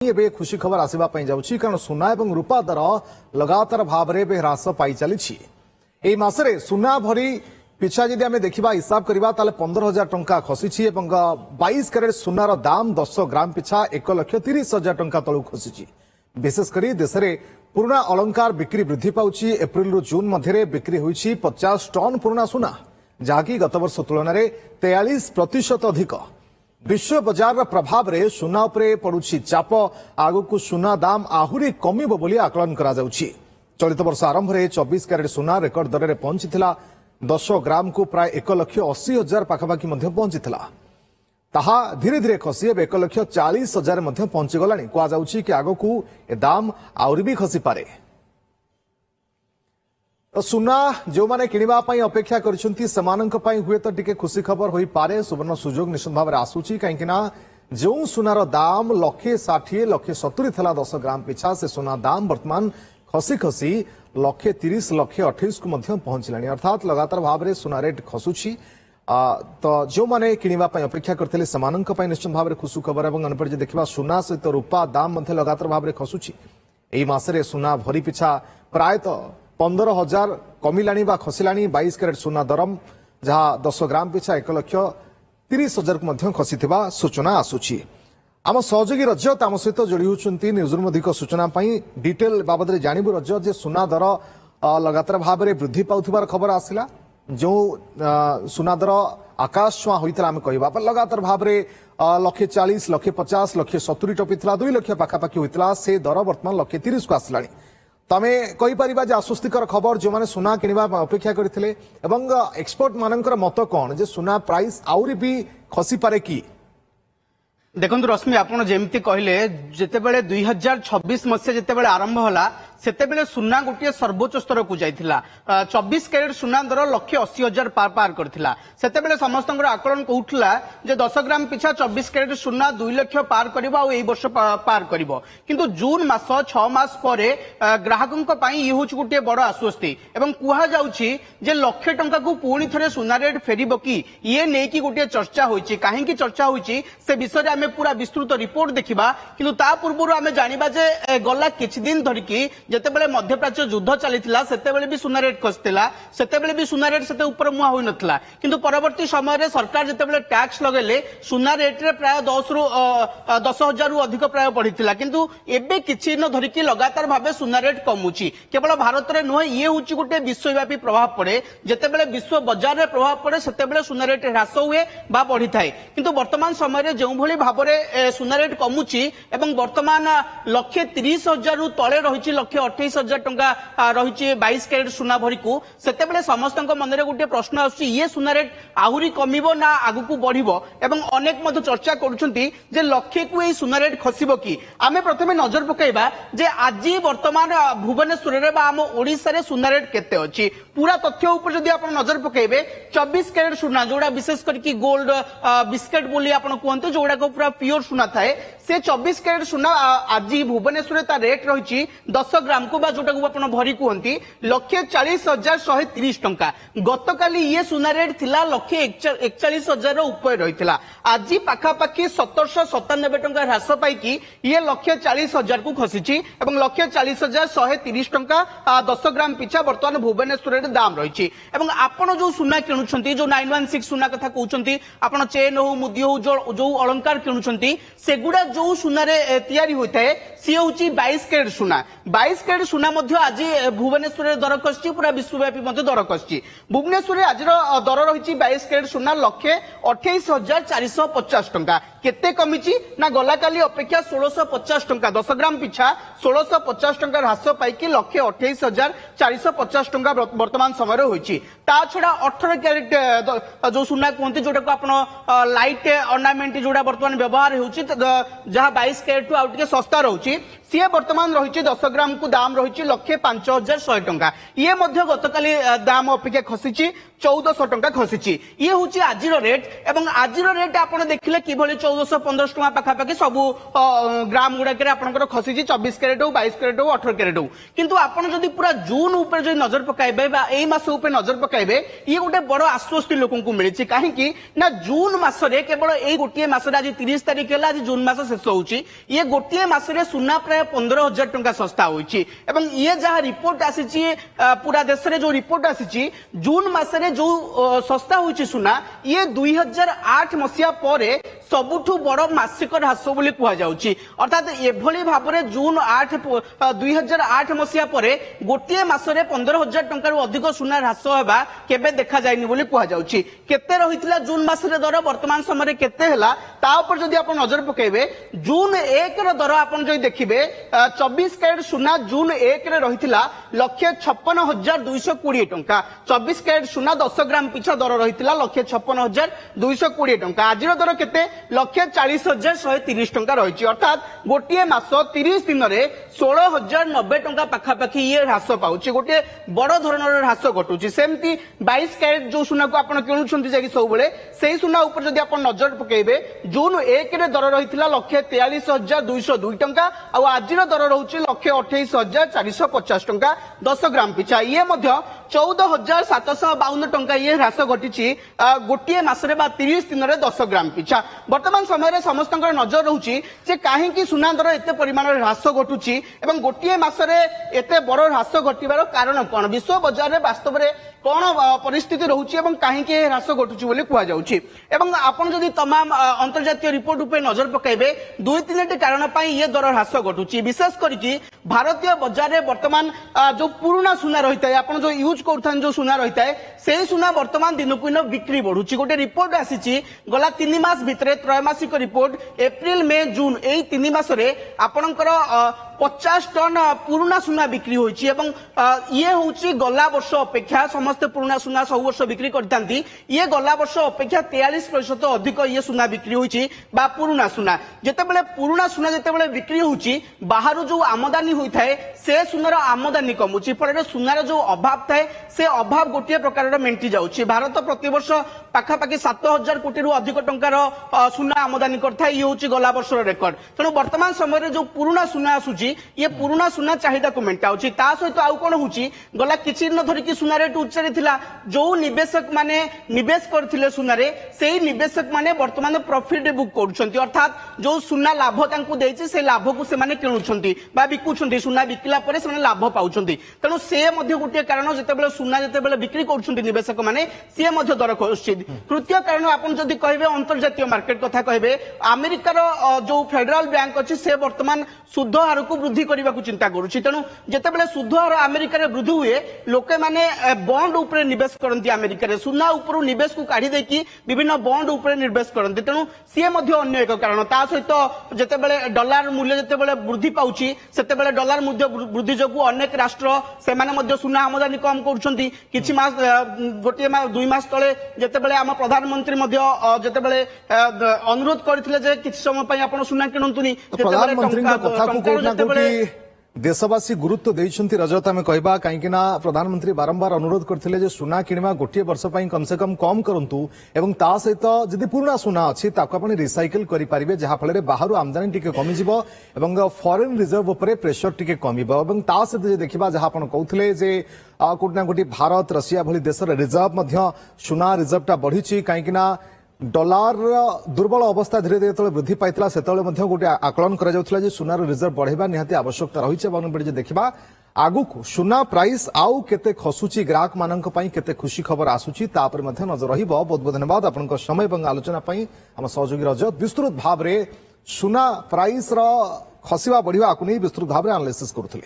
एबे खुशी खबर आसवा जाउछि कारण सुना एवं रूपा दर लगातार भाव में ह्रास पाई चली एई मासरे सुना भरी पिछा जदि आम देखा हिसाब करवा 15,000 टंका खसी 22 कैरेट सुनार दाम 10 ग्राम पिछा 1,30,000 टंका तलू खसी। विशेषकर देश में पुराना अलंकार बिक्री वृद्धि पाउछि। एप्रिल रु जून मध्य बिक्री होइछि 50 टन पुराना सुना, जहाँकि गत वर्ष तुलन में 43% अधिक। विश्व बजार प्रभाव रे सुना उपरे पड़ुछि चाप। आगकु सुना दाम आहुरी कमिबो बोली आकलन करा जाउछि। चलित वर्ष आरंभ में 24 कैरेट सुना रेकर्ड दर में पहुंचीथिला 10 ग्राम को प्राय 1,80,000 पाखापाखि मध्य पहुंचीथिला। ताहा धीरे धीरे खसी अब 1,40,000 मध्य पहुंची गलानी। कहा जाउछि कि आगकु ए दाम आउरी भी खसी पारे। तो सुना जो माने किनिबा पई अपेक्षा करछंती सेमानंक पई हुए तो टिके खुशी खबर होई पारे। सुवर्ण सुजोग निश्चित भाव आसुची कहीं जो सुनार दाम 1,60,000 1,70,000 थला 10 ग्राम पिछा से सुना दाम वर्तमान खसी खसी 1,30,000 1,28,000 को मध्य पहुंचलानी। अर्थात लगातार भाव में सुना रेट खसुची। तो जो माने किनिबा पई अपेक्षा करथिले सेमानंक पई निश्चित भाव खुशी खबर। एवं अनपर जे देखिबा सुना सहित रूपा दाम मध्य लगातार भाव में खसुची। एई मासरे सुना भरी पिछा प्रायतः 15,000 कमिलानी बा खसिलानी। 22 कैरेट सुना दरम जहाँ 10 ग्राम पिछा 1,30,000 को मध्य खसीथिबा सूचना आसुची। आम सहयोगी रजत आम सहित जोड़ी होती न्यूजरूम अधिक सूचना डिटेल बाबद जानबू। रजत जे सुना दर लगातार भाव में वृद्धि पाउथिबार खबर आसिला। जो सुना दर आकाश छुआ होता आम कहवा लगातार भाव में 1,40,000 1,50,000 1,70,000 टपिला 2 लाख पाखापाखि होता से दर बर्तमान 1,30,000 को आसला। तमे कहीपर जे आश्वस्तिकर खबर जो मैंने सुना किनिबा अपेक्षा करथिले एवं एक्सपर्ट मानकर मत कौन जे सुना प्राइस आउरी भी खसी पारे कि? देखो रश्मि आपन जेमती कहले जेतेबेले 2026 मसीहा जेतेबेले आरंभ होला सेतेबेले सुना गोटे सर्वोच्च स्तर को जाइथिला। 24 कैरेट सुना दर 1,80,000 पार करथिला। सेतेबेले समस्तଙ୍କର आकलन कहउठला जे 10 ग्राम पिछा 24 कैरेट सुना 2 लाख पार करिवो आ एई वर्ष पार करिवो। किंतु जून मास 6 मास परे ग्राहकଙ୍କ ପାଇଁ इ होछ गोटे बड़ आश्वस्ति एवं कुहा जाउछि जे लाख टंका को पुणी थरे सुना रेट फेरिबो कि ये नै कि गोटे चर्चा होइछि। काहे कि चर्चा होइछि से विषय रे हमें पूरा विस्तृत रिपोर्ट देखिबा। किंतु ता पूर्वरु हमें जानिबा जे गला किछि दिन धरिकी जेतेबेले मध्यप्राच्य युद्ध चलीथिला सेतेबेले भी सुना रेट खसथिला। सेतेबेले भी सुना रेट सेते ऊपर मुहा होई नथला। किंतु परवर्ती समय रे सरकार जेतेबेले टैक्स लगेले सुना रेट रे प्राय 10,000 रु अधिक प्राय बढ़िथिला। किंतु एबे किछि न धरिकी लगातार भाबे सुना रेट कमुची। केवल भारत रे नय ये होची गोटे विश्वव्यापी प्रभाव पड़े। जेतेबेले विश्व बाजार रे प्रभाव पड़े सेतेबेले सुना रेट ह्रास हुए बा बढ़ी थाए। किंतु वर्तमान समय रे जेउ भली भाव रे सुना रेट कमुची एवं वर्तमान 1,30,000 रु तळे रहिछि 1,28,000 टंका रहिछि 22 कैरेट सुना भरी को। सेतेबेले समस्तଙ୍କ मनरे गोटे प्रश्न आछि ये सुना रेट आहुरी कमिबो ना आगुकू बढ़िबो एवं अनेक मध्य चर्चा करूछंती जे लक्षे को ए सुना रेट खसिबो कि। आमे प्रथमे नजर पकाइबा जे आजि वर्तमान भुवनेश्वर रे बा हम ओडिसा रे सुना रेट केते अछि पूरा तथ्य ऊपर जदि आपण नजर पकाइबे 24 कैरेट सुना जोडा विशेष करके गोल्ड बिस्केट बोली आपण कहंते जोडा को पूरा प्योर सुना थाए से 24 कैरेट सुना आजि भुवनेश्वर ता रेट रहिछि 10 ग्राम को बा जोटा को आपण भरी कहंती 1,40,130 टंका। गतकाली ये सुना रेट थिला 1,41,000 ऊपर रहिथिला। आजि पाखापाखि 1,797 टंका ह्रास पाई कि ये 1,40,000 को खसिछि एवं 1,40,130 टंका 10 ग्राम पिछा वर्तमान भुवनेश्वर रे दाम रहिछि। एवं आपण जो सुना किणुछंती जो 916 सुना कथा कहउछंती आपण चेन हो मुदी हो जो अलंकार किणुछंती सेगुडा जो सुना रे तयारी होइताए सी होची 22 कैरेट सुना। 22 कैरेट सुना मध्य आज भुवनेश्वर रे दर खसछि पूरा विश्वव्यापी मध्य दर खसछि। भुवनेश्वर रे आज दर रहिछि 22 कैरेट सुना 1,28,450 टंका। केते कमिछि ना गला काली अपेक्षा 1,650 टंका 10 ग्राम पिछा 1,650 टंका ह्रास पाई कि 1,28,450 टंका वर्तमान समय रे होइछि। ता छडा 18 कैरेट जो सुना कहंती जोटा को आपण लाइट ऑर्नामेंट जोड़ा वर्तमान व्यवहार होउछि जहां 22 कैरेट आउट के सस्ता रहउछि सी वर्तमान रही 10 ग्राम को दाम रही 1,05,100 टंका। ये मध्य गतकाली दाम अपेक्षा खसी 1,400 टंका खसी। ये हूँ आज रेट एवं आज रेट आप देखिले कि 1400-1500 टका पाखापाखि सबू ग्राम गुड़ाक आपंकर खसी 24 कैरेट हो 22 कैरेट हो 18 कैरेट हो किंतु आपन जदि पूरा जून ऊपर जो नजर पकाइबे बा एई मास ऊपर नजर पकाइबे ये गोटे बड़ आश्वस्ति लोकन को मिली कहीं ना जून मासरे केवल एई गोटे मासरे आज 30 तारिख है आज जून मास शेष होउची ये गोटे मासरे सुना प्राय 15,000 टका सस्ता होइची एवं ये जहाँ रिपोर्ट आसी पूरा देश में जो रिपोर्ट आसी जून मासरे जो सस्ता होइची सुना ये 2008 मसीहा परे सबुठु बड़ मासिक ह्रास बोली कुहा जाउची अर्थात एभली भाबरे जून 2008 मसीहा परे गोटे मासरे 15,000 टंका अधिक सुना ह्रास हेबा केबे देखा जायनि बोली कुहा जाउची केते रहितला जून मासरे दर वर्तमान समय केते हला ता ऊपर जदि आपण नजर पकेबे जून 1 रो दर आपण जदि देखिबे 24 कैरेट सुना जून 1 रे रहितला 1,56,220 टंका 24 कैरेट सुना 10 ग्राम पिछा दर रहितला 1,56,220 टंका आजिर दर केते 1,40,130 टंका रही अर्थात गोटे मास 30 दिन में 16,090 टंका पाखापाखि ये ह्रास पाउछि गोटे बड़ धरणर ह्रास घटुछि सेमती 22 कैरेट जो सुना को आपण किणुछंती जाकी सब बेले सेही सुना ऊपर जदि आपण नजर पकेबे जून 1 रे दर रहितला 1,43,202 टंका आ आजिर दर रहउछि 1,28,450 टंका 10 ग्राम पिछा ये मध्य 14,752 टंका ये ह्रास घटी गोटे मासरे बा 30 दिन में 10 ग्राम पिछा वर्तमान समय समस्त नजर रोचे कहीं सुना दर एत परिमाण ह्रास घटुची एवं गोटे मासरे एते बड़ ह्रास घटार कारण कौन विश्व बजार में वास्तव में कौन परिस्थिति रोचे कहीं ह्रास घटुची बोली कुहा जाउची एवं आपण जदि तमाम अंतर्जातीय रिपोर्ट उपर नजर पकाइबे 2-3 कारण ये दर ह्रास घटुची विशेष करके भारतीय बजार में वर्तमान जो पुराना सुना रही है आप जो यूज कर जो सुना रही है से सुना वर्तमान दिनकू दिन बिक्री बढ़ुची गोटे रिपोर्ट आसी गला 3 मास भितर त्रैमासिक रिपोर्ट एप्रिल मे जून यही 3 मासरे आपणकर 50 टन पुराना सुना बिक्री होइछि एवं ये होउछि गला वर्ष अपेक्षा समस्त पुराना सुना सब वर्ष बिक्री करथांती ये गला वर्ष अपेक्षा 43% अधिक ये सुना बिक्री होइछि बा पुराना सुना जेतेबेले पुराना सुना जेतेबेले बिक्री होउछि बाहरु जो आमदानी होइथाय से सुनार आमदानी कमुछि फଳରେ सुनार जो अभाव थाए से अभाव गोटे प्रकार मेंटी जाउछि भारत प्रतिवर्ष पाखापाखि 7,000 कोटी रु अधिक टंकार सुना आमदानी करथाय ये होउछि गला वर्षर रेकर्ड तेणु वर्तमान समय जो पुराना सुना आसुछि ये पुराना सुना चाहिदा को मेंटाउछि ता सहित आउ कोन होउछि गला किछि दिन धरिकी सुना रेट उच्चरे थिला जो निवेशक माने निवेश करथिले सुनारे सेही निवेशक माने वर्तमान प्रॉफिट बुक करूछंती अर्थात जो सुना लाभ तांकु देछि से लाभ को से माने किणुछंती बा बिकुछंती सुना बिकला परे से माने लाभ पाउछंती तेणु से मध्य गोटे कारण जेतेबेले सुना जेतेबेले बिक्री करूछंती निवेशक माने से मध्य दर खसुछि तृतीय कारण आपण जदि कहबे अंतर्जातीय मार्केट कथा कहबे अमेरिकार जो फेडरल बैंक अछि से वर्तमान शुद्ध हार को वृद्धि करने को चिंता करुच्ची तेणु जितेबाला सुध हार अमेरिका वृद्धि हुए लोके माने बॉन्ड उपरे निवेश करती अमेरिका सुना उपर निवेश को काढ़ी देकी विभिन्न बॉन्ड उपरे निवेश करती तेणु सी मध्य अन्य एक कारण ता सहित जितेबाला डॉलर मूल्य जितेबाला वृद्धि पाउची सेतेबाला डॉलर मूल्य वृद्धि जोगु अनेक राष्ट्र से माने सुना आमदानी कम करुछंती किछि मास गोटे 2 मास तले जितेबाला आम प्रधानमंत्री जितेबाला अनुरोध करथिले जे किछि समय पई आपण सुना किनंतुनी देशवासी गुरुत्व देइछंती रजत आम कहबा कहीं प्रधानमंत्री बारंबार अनुरोध करथिले सुना किणवा गोटे वर्ष कम से कम करंतु एवं ता सहित जदि पुराना सुना अछि ताको आपण रिसाइकल करि पारिबे जहा फଳରେ बाहरु आमदानी टिके कमी जिवो एवं फॉरेन रिजर्व उपरे प्रेशर टिके कमिबो एवं ता सहित देखिबा जहा आपण कहउथिले जे कोटना कोटी भारत रशिया भली देशर रिजर्व मध्य सुना रिजर्वटा बढ़िछि कहीं डॉलर दुर्बल अवस्था धीरे धीरे जो वृद्धि पाई से गोटे आकलन कर सुनार रिजर्व बढ़ेबा निहाती आवश्यकता रही देखा आगुक सुना प्राइस आउ केते खसुची ग्राहक मानक पई केते खुशी खबर आसुची तापर मध्य नजर रहिबो बहुत बहुत धन्यवाद आपनका समय एवं आलोचना पई हम सहयोगी रजत विस्तृत भाव रे सुना प्राइस रो खसिबा बढ़िबा आकु नै विस्तृत भाव रे एनालिसिस करथले।